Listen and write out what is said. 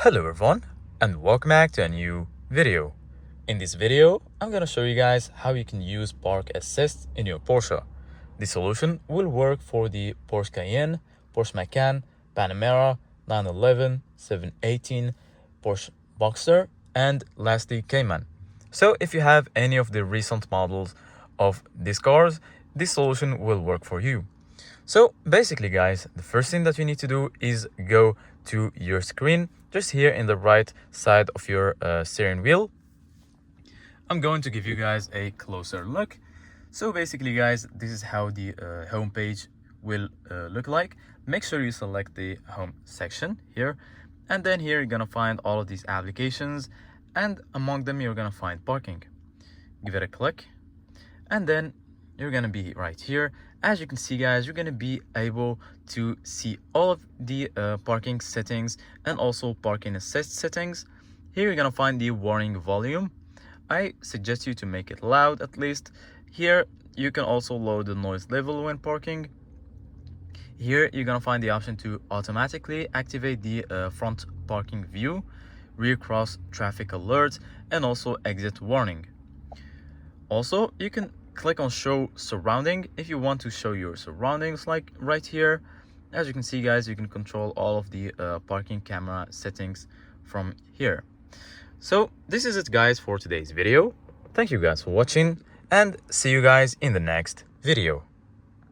Hello everyone and welcome back to a new video. In this video, I'm gonna show you guys how you can use Park Assist in your Porsche. This solution will work for the Porsche Cayenne, Porsche Macan, Panamera, 911, 718, Porsche Boxster, and lastly Cayman. So if you have any of the recent models of these cars, this solution will work for you. So basically guys, the first thing that you need to do is go to your screen, just here in the right side of your steering wheel. I'm going to give you guys a closer look. So basically guys, this is how the home page will look like. Make sure you select the home section here, and then here you're gonna find all of these applications, and among them you're gonna find parking. Give it a click, and then you're gonna be right here. As you can see guys, you're gonna be able to see all of the parking settings and also parking assist settings. Here you're gonna find the warning volume. I suggest you to make it loud at least. Here you can also lower the noise level when parking. Here you're gonna find the option to automatically activate the front parking view, rear cross traffic alerts, and also exit warning. Also, you can click on show surrounding if you want to show your surroundings, like right here. As you can see guys, you can control all of the parking camera settings from here. So this is it guys for today's video. Thank you guys for watching and see you guys in the next video.